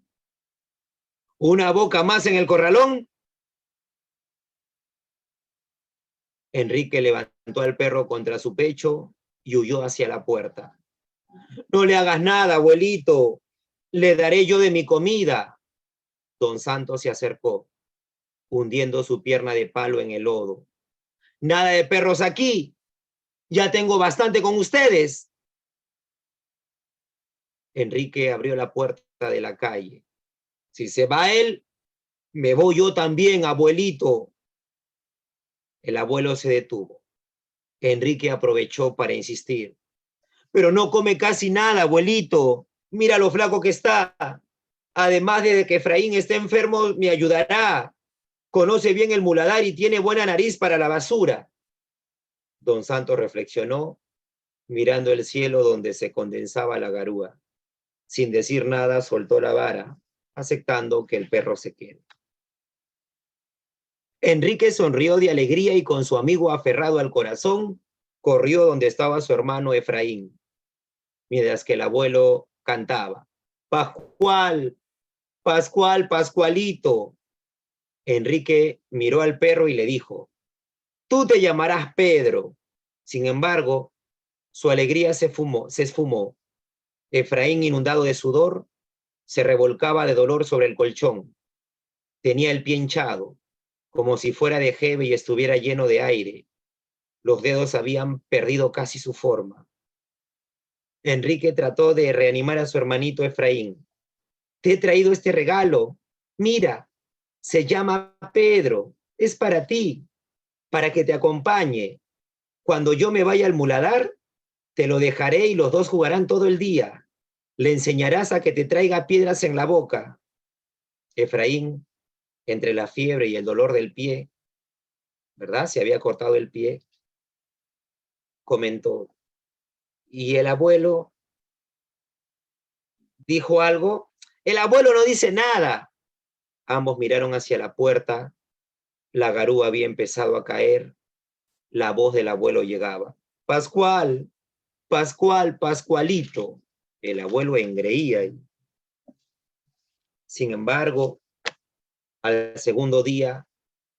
¿Una boca más en el corralón? Enrique levantó al perro contra su pecho y huyó hacia la puerta. No le hagas nada, abuelito. Le daré yo de mi comida. Don Santos se acercó, hundiendo su pierna de palo en el lodo. Nada de perros aquí. Ya tengo bastante con ustedes. Enrique abrió la puerta de la calle. Si se va él, me voy yo también, abuelito. El abuelo se detuvo. Enrique aprovechó para insistir. Pero no come casi nada, abuelito. Mira lo flaco que está. Además de que Efraín esté enfermo, me ayudará. Conoce bien el muladar y tiene buena nariz para la basura. Don Santos reflexionó, mirando el cielo donde se condensaba la garúa. Sin decir nada, soltó la vara, aceptando que el perro se quede. Enrique sonrió de alegría y con su amigo aferrado al corazón, corrió donde estaba su hermano Efraín, mientras que el abuelo cantaba. Pascual, Pascual, Pascualito. Enrique miró al perro y le dijo, tú te llamarás Pedro. Sin embargo, su alegría se esfumó. Efraín, inundado de sudor, se revolcaba de dolor sobre el colchón. Tenía el pie hinchado, como si fuera de jeve y estuviera lleno de aire. Los dedos habían perdido casi su forma. Enrique trató de reanimar a su hermanito Efraín. Te he traído este regalo. Mira, se llama Pedro. Es para ti, para que te acompañe. Cuando yo me vaya al muladar, te lo dejaré y los dos jugarán todo el día. Le enseñarás a que te traiga piedras en la boca. Efraín, entre la fiebre y el dolor del pie, ¿verdad? Se había cortado el pie, comentó. Y el abuelo dijo algo. El abuelo no dice nada. Ambos miraron hacia la puerta. La garúa había empezado a caer. La voz del abuelo llegaba. Pascual, Pascual, Pascualito. El abuelo engreía. Sin embargo, al segundo día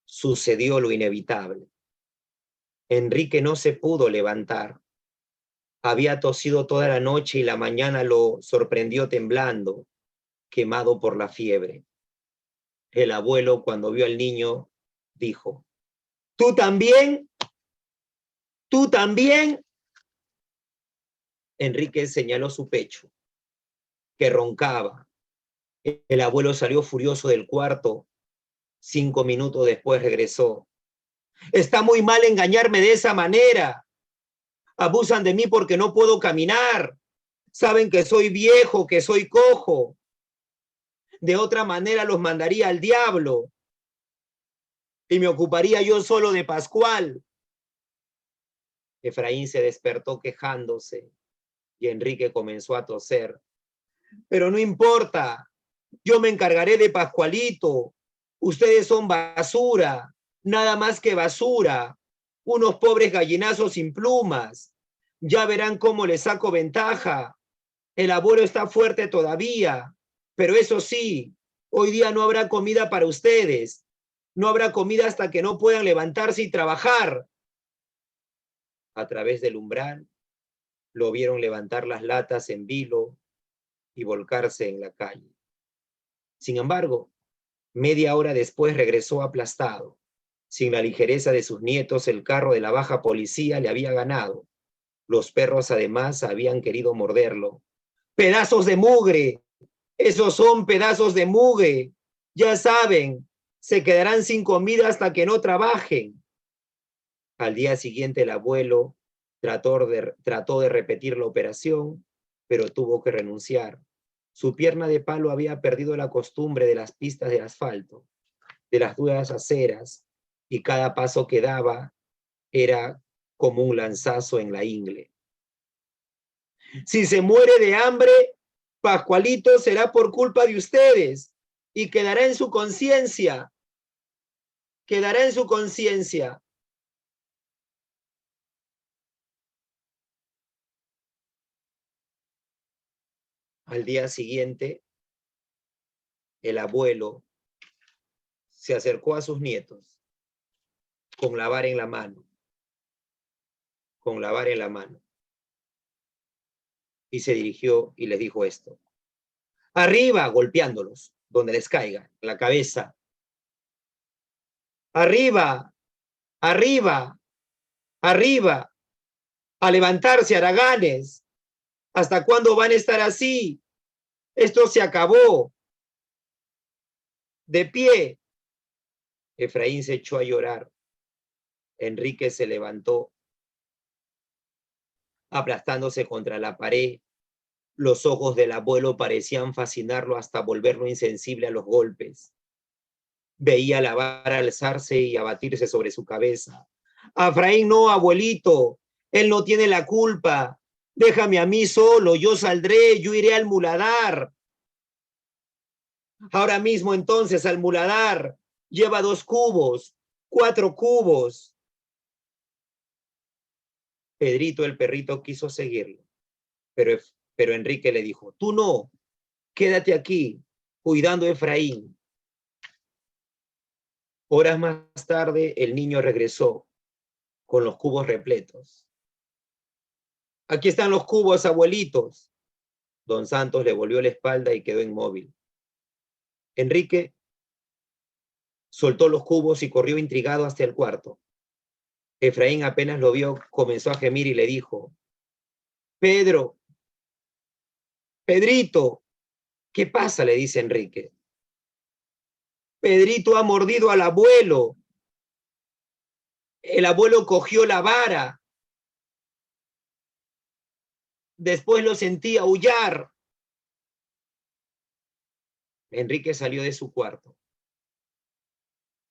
sucedió lo inevitable. Enrique no se pudo levantar. Había tosido toda la noche y la mañana lo sorprendió temblando, quemado por la fiebre. El abuelo, cuando vio al niño, dijo, ¿tú también? ¿Tú también? Enrique señaló su pecho, que roncaba. El abuelo salió furioso del cuarto. 5 minutos después regresó. Está muy mal engañarme de esa manera. Abusan de mí porque no puedo caminar. Saben que soy viejo, que soy cojo. De otra manera los mandaría al diablo. Y me ocuparía yo solo de Pascual. Efraín se despertó quejándose y Enrique comenzó a toser. Pero no importa, yo me encargaré de Pascualito. Ustedes son basura, nada más que basura, unos pobres gallinazos sin plumas. Ya verán cómo les saco ventaja. El abuelo está fuerte todavía, pero eso sí, hoy día no habrá comida para ustedes. No habrá comida hasta que no puedan levantarse y trabajar. A través del umbral, lo vieron levantar las latas en vilo y volcarse en la calle. Sin embargo, media hora después regresó aplastado. Sin la ligereza de sus nietos, el carro de la baja policía le había ganado. Los perros además habían querido morderlo. ¡Pedazos de mugre! ¡Esos son pedazos de mugre! Ya saben, se quedarán sin comida hasta que no trabajen. Al día siguiente el abuelo trató de repetir la operación, pero tuvo que renunciar. Su pierna de palo había perdido la costumbre de las pistas de asfalto, de las duras aceras, y cada paso que daba era como un lanzazo en la ingle. Si se muere de hambre, Pascualito será por culpa de ustedes y quedará en su conciencia. Quedará en su conciencia. Al día siguiente, El abuelo se acercó a sus nietos con la vara en la mano, con la vara en la mano, y se dirigió y les dijo esto. Arriba, golpeándolos, donde les caiga, en la cabeza. Arriba, arriba, arriba, a levantarse, haraganes. ¿Hasta cuándo van a estar así? Esto se acabó. De pie. Efraín se echó a llorar. Enrique se levantó, aplastándose contra la pared. Los ojos del abuelo parecían fascinarlo hasta volverlo insensible a los golpes. Veía la vara alzarse y abatirse sobre su cabeza. Efraín, no, abuelito, él no tiene la culpa. Déjame a mí solo, yo saldré, yo iré al muladar. Ahora mismo entonces al muladar. Lleva 2 cubos, 4 cubos. Pedrito el perrito quiso seguirlo, pero Enrique le dijo, tú no, quédate aquí, cuidando a Efraín. Horas más tarde, el niño regresó con los cubos repletos. Aquí están los cubos, abuelitos. Don Santos le volvió la espalda y quedó inmóvil. Enrique soltó los cubos y corrió intrigado hasta el cuarto. Efraín apenas lo vio, comenzó a gemir y le dijo, Pedro, Pedrito, ¿qué pasa? Le dice Enrique. Pedrito ha mordido al abuelo. El abuelo cogió la vara. Después lo sentí aullar. Enrique salió de su cuarto.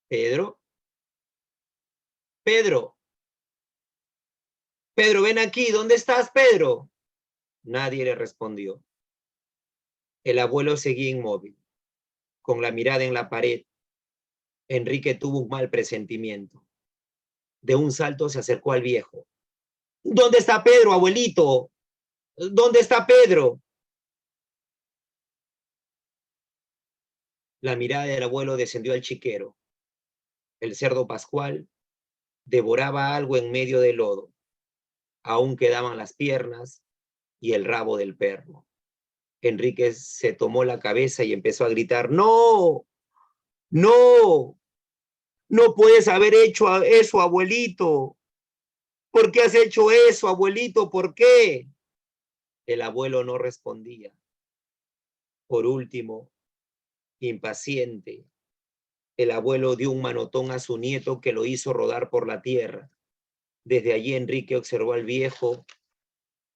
Pedro, Pedro, Pedro, ven aquí. ¿Dónde estás, Pedro? Nadie le respondió. El abuelo seguía inmóvil, con la mirada en la pared. Enrique tuvo un mal presentimiento. De un salto se acercó al viejo. ¿Dónde está Pedro, abuelito? ¿Dónde está Pedro? La mirada del abuelo descendió al chiquero. El cerdo Pascual devoraba algo en medio del lodo. Aún quedaban las piernas y el rabo del perro. Enrique se tomó la cabeza y empezó a gritar, ¡no! ¡No! ¡No puedes haber hecho eso, abuelito! ¿Por qué has hecho eso, abuelito? ¿Por qué? El abuelo no respondía. Por último, impaciente, el abuelo dio un manotón a su nieto que lo hizo rodar por la tierra. Desde allí Enrique observó al viejo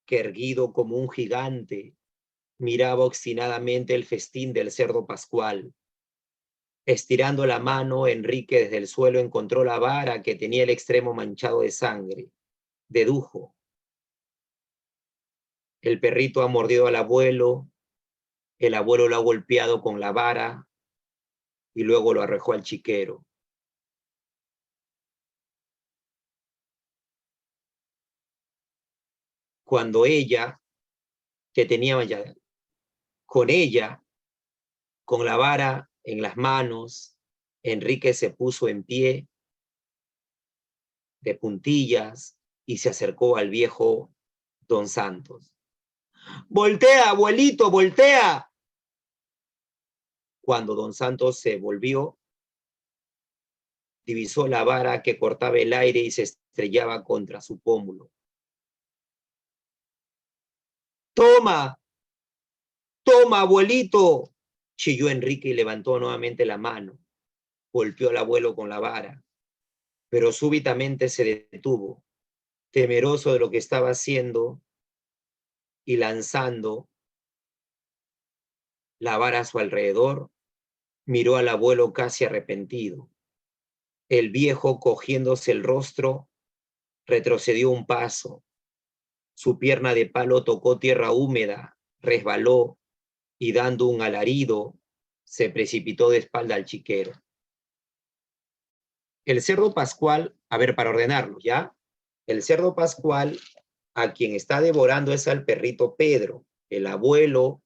que, erguido como un gigante, miraba obstinadamente el festín del cerdo Pascual. Estirando la mano, Enrique desde el suelo encontró la vara que tenía el extremo manchado de sangre. Dedujo: el perrito ha mordido al abuelo, el abuelo lo ha golpeado con la vara y luego lo arrojó al chiquero. Cuando ella, que tenía ya, con ella, con la vara en las manos, Enrique se puso en pie, de puntillas, y se acercó al viejo Don Santos. ¡Voltea, abuelito, voltea! Cuando Don Santos se volvió, divisó la vara que cortaba el aire y se estrellaba contra su pómulo. ¡Toma! ¡Toma, abuelito!, chilló Enrique y levantó nuevamente la mano. Golpeó al abuelo con la vara, pero súbitamente se detuvo, temeroso de lo que estaba haciendo, y lanzando la vara a su alrededor, miró al abuelo casi arrepentido. El viejo, cogiéndose el rostro, retrocedió un paso. Su pierna de palo tocó tierra húmeda, resbaló y, dando un alarido, se precipitó de espalda al chiquero. El cerdo Pascual, a ver, para ordenarlo, ¿ya? El cerdo Pascual, a quien está devorando, es al perrito Pedro. El abuelo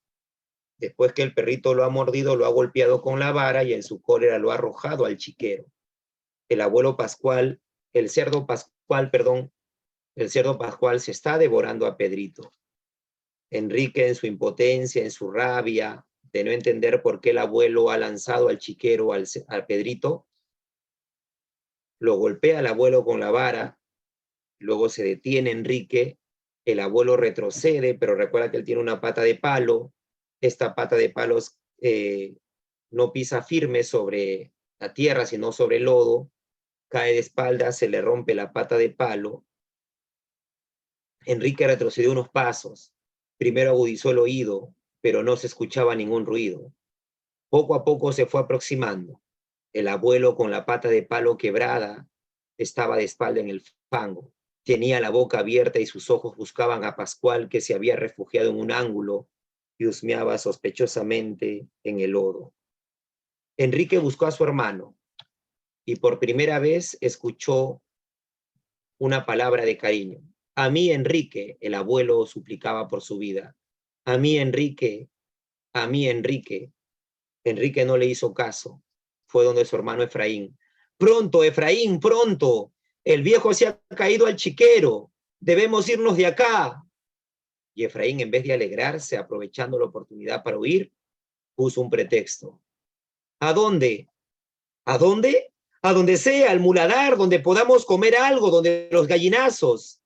Después que el perrito lo ha mordido, lo ha golpeado con la vara y en su cólera lo ha arrojado al chiquero. El abuelo Pascual, el cerdo Pascual, perdón, el cerdo Pascual se está devorando a Pedrito. Enrique, en su impotencia, en su rabia, de no entender por qué el abuelo ha lanzado al chiquero, al Pedrito, lo golpea al abuelo con la vara, luego se detiene Enrique, el abuelo retrocede, pero recuerda que él tiene una pata de palo, esta pata de palos no pisa firme sobre la tierra, sino sobre el lodo, cae de espaldas, se le rompe la pata de palo. Enrique retrocedió unos pasos, primero agudizó el oído, pero no se escuchaba ningún ruido. Poco a poco se fue aproximando. El abuelo, con la pata de palo quebrada, estaba de espalda en el fango. Tenía la boca abierta y sus ojos buscaban a Pascual, que se había refugiado en un ángulo y husmeaba sospechosamente en el lodo. Enrique buscó a su hermano y por primera vez escuchó una palabra de cariño. A mí, Enrique, el abuelo suplicaba por su vida. A mí, Enrique, a mí, Enrique. Enrique no le hizo caso. Fue donde su hermano Efraín. Pronto, Efraín, pronto. El viejo se ha caído al chiquero. Debemos irnos de acá. Y Efraín, en vez de alegrarse, aprovechando la oportunidad para huir, puso un pretexto. ¿A dónde? ¿A dónde? A donde sea, al muladar, donde podamos comer algo, donde los gallinazos.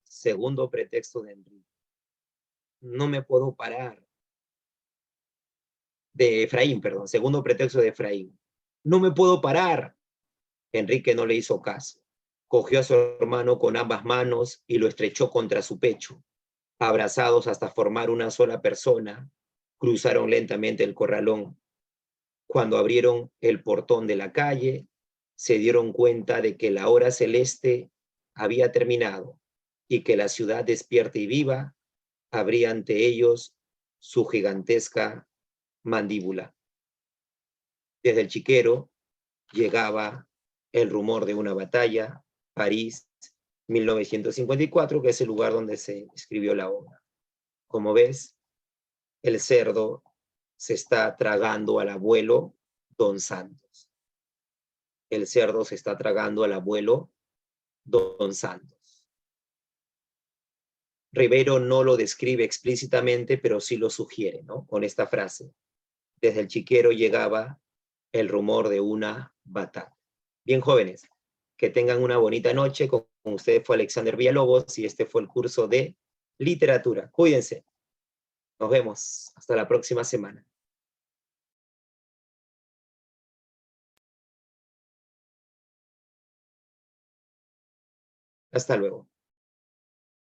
Segundo pretexto de Enrique. No me puedo parar. De Efraín, perdón. Segundo pretexto de Efraín. No me puedo parar. Enrique no le hizo caso. Cogió a su hermano con ambas manos y lo estrechó contra su pecho. Abrazados hasta formar una sola persona, cruzaron lentamente el corralón. Cuando abrieron el portón de la calle, se dieron cuenta de que la hora celeste había terminado y que la ciudad despierta y viva abría ante ellos su gigantesca mandíbula. Desde el chiquero llegaba el rumor de una batalla, París, 1954, que es el lugar donde se escribió la obra. Como ves, el cerdo se está tragando al abuelo Don Santos. El cerdo se está tragando al abuelo Don Santos. Rivero no lo describe explícitamente, pero sí lo sugiere, ¿no? Con esta frase. Desde el chiquero llegaba el rumor de una batalla. Bien, jóvenes, que tengan una bonita noche. Con ustedes fue Alexander Villalobos y este fue el curso de literatura. Cuídense. Nos vemos. Hasta la próxima semana. Hasta luego.